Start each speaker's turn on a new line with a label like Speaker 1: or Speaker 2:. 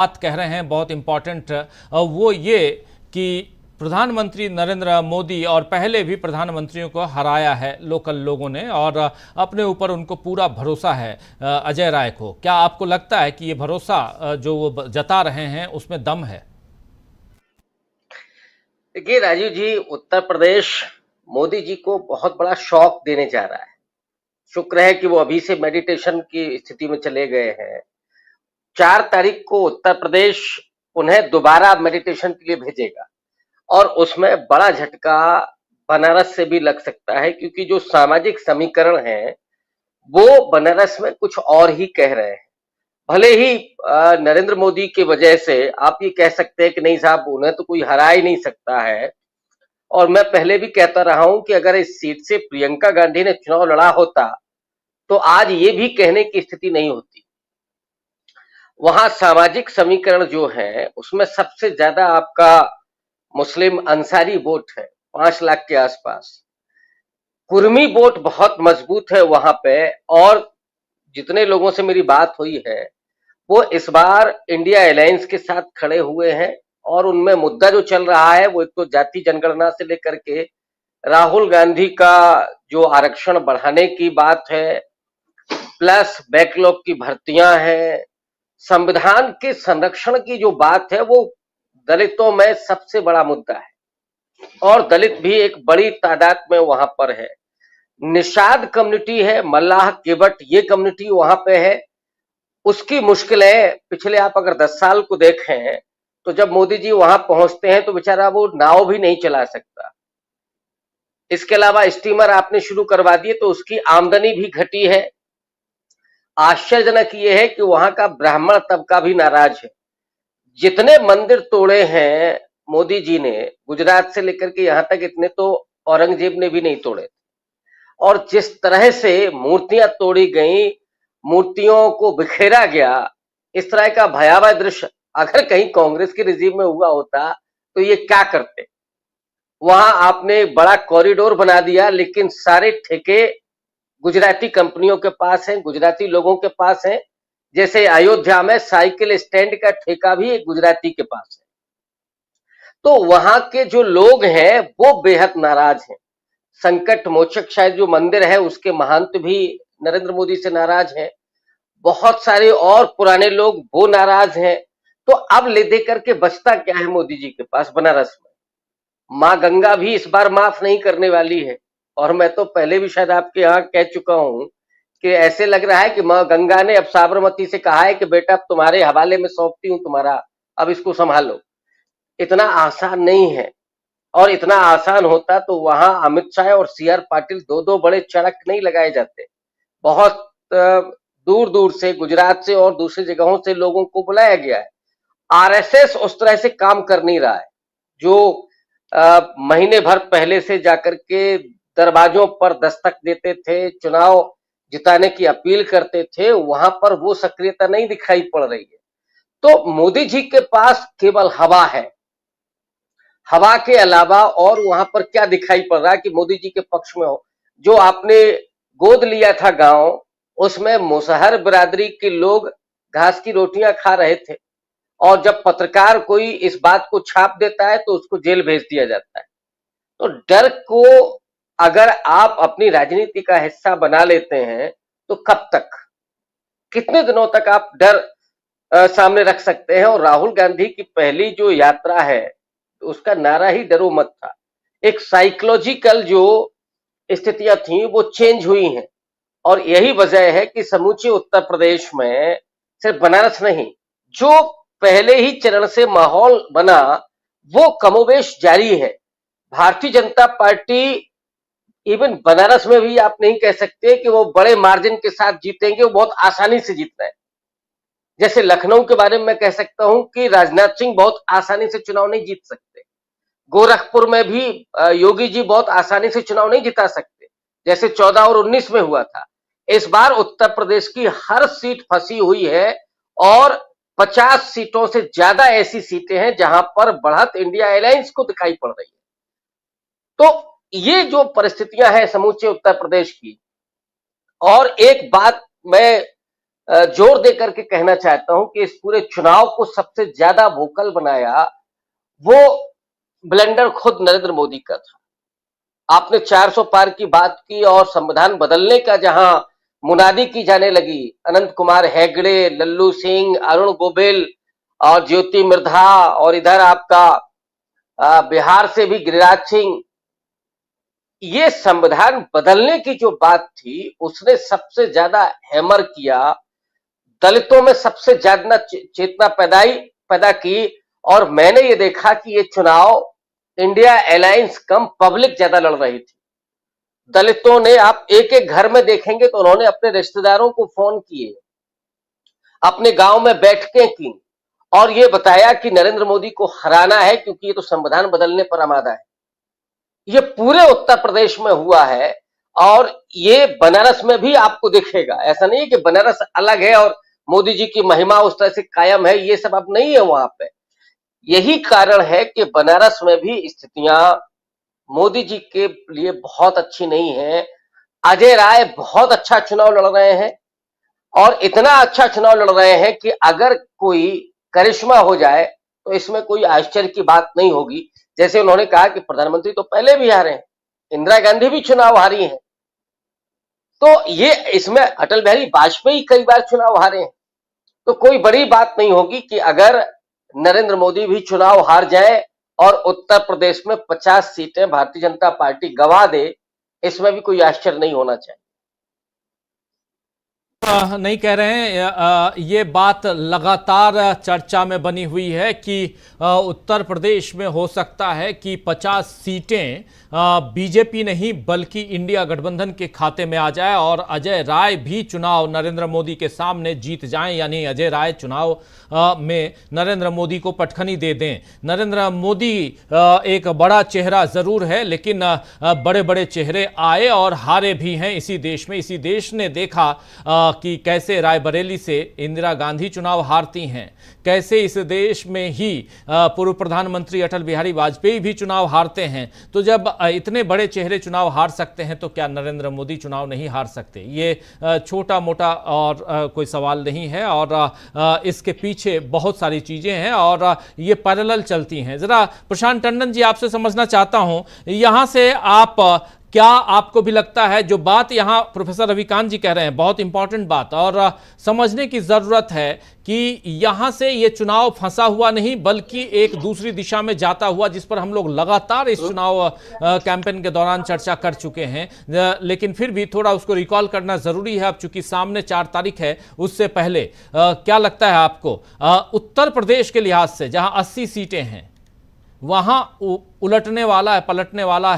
Speaker 1: बात कह रहे हैं बहुत इंपॉर्टेंट, वो ये कि प्रधानमंत्री नरेंद्र मोदी और पहले भी प्रधानमंत्रियों को हराया है लोकल लोगों ने और अपने ऊपर उनको पूरा भरोसा है अजय राय को। क्या आपको लगता है कि ये भरोसा जो वो जता रहे हैं उसमें दम है?
Speaker 2: देखिए राजीव जी, उत्तर प्रदेश मोदी जी को बहुत बड़ा शॉक देने जा रहा है। शुक्र है कि वो अभी से मेडिटेशन की स्थिति में चले गए हैं। 4 तारीख को उत्तर प्रदेश उन्हें दोबारा मेडिटेशन के लिए भेजेगा और उसमें बड़ा झटका बनारस से भी लग सकता है, क्योंकि जो सामाजिक समीकरण है वो बनारस में कुछ और ही कह रहे हैं। भले ही नरेंद्र मोदी की वजह से आप ये कह सकते हैं कि नहीं साहब, उन्हें तो कोई हरा ही नहीं सकता है। और मैं पहले भी कहता रहा हूं कि अगर इस सीट से प्रियंका गांधी ने चुनाव लड़ा होता तो आज ये भी कहने की स्थिति नहीं होती। वहां सामाजिक समीकरण जो है उसमें सबसे ज्यादा आपका मुस्लिम अंसारी वोट है, 5 लाख के आसपास। कुर्मी वोट बहुत मजबूत है वहां पे। और जितने लोगों से मेरी बात हुई है वो इस बार इंडिया अलायंस के साथ खड़े हुए हैं। और उनमें मुद्दा जो चल रहा है वो एक तो जाति जनगणना से लेकर के राहुल गांधी का जो आरक्षण बढ़ाने की बात है, प्लस बैकलॉग की भर्तियां हैं, संविधान के संरक्षण की जो बात है वो दलितों में सबसे बड़ा मुद्दा है। और दलित भी एक बड़ी तादाद में वहां पर है। निषाद कम्युनिटी है, मल्लाह केवट, ये कम्युनिटी वहां पे है। उसकी मुश्किलें पिछले आप अगर 10 साल को देखें तो जब मोदी जी वहां पहुंचते हैं तो बेचारा वो नाव भी नहीं चला सकता। इसके अलावा स्टीमर आपने शुरू करवा दिए तो उसकी आमदनी भी घटी है। आश्चर्यजनक ये है कि वहां का ब्राह्मण तबका भी नाराज है। जितने मंदिर तोड़े हैं मोदी जी ने, गुजरात से लेकर के यहां तक, इतने तो औरंगजेब ने भी नहीं तोड़े। और जिस तरह से मूर्तियां तोड़ी गई, मूर्तियों को बिखेरा गया, इस तरह का भयावह दृश्य अगर कहीं कांग्रेस के रिजीम में हुआ होता तो ये क्या करते। वहां आपने बड़ा कॉरिडोर बना दिया लेकिन सारे ठेके गुजराती कंपनियों के पास हैं, गुजराती लोगों के पास हैं। जैसे अयोध्या में साइकिल स्टैंड का ठेका भी एक गुजराती के पास है। तो वहां के जो लोग हैं वो बेहद नाराज हैं। संकट मोचक शायद जो मंदिर है उसके महंत भी नरेंद्र मोदी से नाराज हैं। बहुत सारे और पुराने लोग वो नाराज हैं। तो अब ले दे करके बचता क्या है मोदी जी के पास बनारस में? मां गंगा भी इस बार माफ नहीं करने वाली है। और मैं तो पहले भी शायद आपके यहाँ कह चुका हूं कि ऐसे लग रहा है कि मां गंगा ने अब साबरमती से कहा है कि बेटा अब तुम्हारे हवाले में सौंपती हूं तुम्हारा, अब इसको संभालो। इतना आसान नहीं है। और इतना आसान होता तो वहां अमित शाह और सीआर पाटिल दो दो बड़े चड़क नहीं लगाए जाते। बहुत दूर दूर से, गुजरात से और दूसरी जगहों से लोगों को बुलाया गया है। आरएसएस उस तरह से काम कर नहीं रहा है। जो महीने भर पहले से जाकर के दरवाजों पर दस्तक देते थे, चुनाव जिताने की अपील करते थे, वहां पर वो सक्रियता नहीं दिखाई पड़ रही है। तो मोदी जी के पास केवल हवा है। हवा के अलावा और वहां पर क्या दिखाई पड़ रहा है कि मोदी जी के पक्ष में हो? जो आपने गोद लिया था गांव, उसमें मुसहर बिरादरी के लोग घास की रोटियां खा रहे थे। और जब पत्रकार कोई इस बात को छाप देता है तो उसको जेल भेज दिया जाता है। तो डर को अगर आप अपनी राजनीति का हिस्सा बना लेते हैं तो कब तक, कितने दिनों तक आप डर सामने रख सकते हैं? और राहुल गांधी की पहली जो यात्रा है तो उसका नारा ही डरो मत था। एक साइकोलॉजिकल जो स्थितियां थी वो चेंज हुई हैं। और यही वजह है कि समूचे उत्तर प्रदेश में सिर्फ बनारस नहीं, जो पहले ही चरण से माहौल बना वो कमोबेश जारी है। भारतीय जनता पार्टी इवन बनारस में भी आप नहीं कह सकते कि वो बड़े मार्जिन के साथ जीतेंगे, वो बहुत आसानी से जीत रहे हैं। जैसे लखनऊ के बारे में मैं कह सकता हूं कि राजनाथ सिंह बहुत आसानी से चुनाव नहीं जीत सकते। गोरखपुर में भी योगी जी बहुत आसानी से चुनाव नहीं जिता सकते, जैसे 14 और 19 में हुआ था। इस बार उत्तर प्रदेश की हर सीट फंसी हुई है और 50 सीटों से ज्यादा ऐसी सीटें हैं जहां पर बढ़त इंडिया अलायंस को दिखाई पड़ रही है। तो ये जो परिस्थितियां हैं समूचे उत्तर प्रदेश की। और एक बात मैं जोर देकर के कहना चाहता हूं कि इस पूरे चुनाव को सबसे ज्यादा वोकल बनाया वो ब्लेंडर खुद नरेंद्र मोदी का था। आपने 400 पार की बात की और संविधान बदलने का जहां मुनादी की जाने लगी, अनंत कुमार हेगड़े, लल्लू सिंह, अरुण गोविल और ज्योति मिर्धा और इधर आपका बिहार से भी गिरिराज सिंह, ये संविधान बदलने की जो बात थी उसने सबसे ज्यादा हैमर किया, दलितों में सबसे ज्यादा चेतना पैदा की। और मैंने ये देखा कि ये चुनाव इंडिया अलायंस कम पब्लिक ज्यादा लड़ रही थी। दलितों ने, आप एक एक घर में देखेंगे तो उन्होंने अपने रिश्तेदारों को फोन किए, अपने गांव में बैठकें की और ये बताया कि नरेंद्र मोदी को हराना है क्योंकि ये तो संविधान बदलने पर आमादा है। ये पूरे उत्तर प्रदेश में हुआ है और ये बनारस में भी आपको दिखेगा। ऐसा नहीं है कि बनारस अलग है और मोदी जी की महिमा उस तरह से कायम है, ये सब अब नहीं है वहां पे। यही कारण है कि बनारस में भी स्थितियां मोदी जी के लिए बहुत अच्छी नहीं है। अजय राय बहुत अच्छा चुनाव लड़ रहे हैं और इतना अच्छा चुनाव लड़ रहे हैं कि अगर कोई करिश्मा हो जाए तो इसमें कोई आश्चर्य की बात नहीं होगी। जैसे उन्होंने कहा कि प्रधानमंत्री तो पहले भी हारे हैं, इंदिरा गांधी भी चुनाव हारी हैं, तो ये इसमें अटल बिहारी वाजपेयी कई बार चुनाव हारे हैं, तो कोई बड़ी बात नहीं होगी कि अगर नरेंद्र मोदी भी चुनाव हार जाए और उत्तर प्रदेश में 50 सीटें भारतीय जनता पार्टी गंवा दे, इसमें भी कोई आश्चर्य नहीं होना चाहिए।
Speaker 1: नहीं कह रहे हैं, ये बात लगातार चर्चा में बनी हुई है कि उत्तर प्रदेश में हो सकता है कि 50 सीटें बीजेपी नहीं बल्कि इंडिया गठबंधन के खाते में आ जाए और अजय राय भी चुनाव नरेंद्र मोदी के सामने जीत जाएं, यानी अजय राय चुनाव में नरेंद्र मोदी को पटखनी दे दें। नरेंद्र मोदी एक बड़ा चेहरा जरूर है, लेकिन बड़े बड़े चेहरे आए और हारे भी हैं इसी देश में। इसी देश ने देखा कि कैसे रायबरेली से इंदिरा गांधी चुनाव हारती हैं, कैसे इस देश में ही पूर्व प्रधानमंत्री अटल बिहारी वाजपेयी भी चुनाव हारते हैं। तो जब इतने बड़े चेहरे चुनाव हार सकते हैं तो क्या नरेंद्र मोदी चुनाव नहीं हार सकते? ये छोटा मोटा और कोई सवाल नहीं है और इसके पीछे बहुत सारी चीजें हैं और ये पैरेलल चलती हैं। जरा प्रशांत टंडन जी, आपसे समझना चाहता हूं, यहां से आप क्या आपको भी लगता है जो बात यहां प्रोफेसर रविकांत जी कह रहे हैं, बहुत इंपॉर्टेंट बात और समझने की जरूरत है कि यहां से ये चुनाव फंसा हुआ नहीं बल्कि एक दूसरी दिशा में जाता हुआ, जिस पर हम लोग लगातार इस चुनाव कैंपेन के दौरान चर्चा कर चुके हैं, लेकिन फिर भी थोड़ा उसको रिकॉल करना जरूरी है अब चूंकि सामने 4 तारीख है। उससे पहले क्या लगता है आपको उत्तर प्रदेश के लिहाज से जहां 80 सीटें हैं वहां उलटने वाला है, पलटने वाला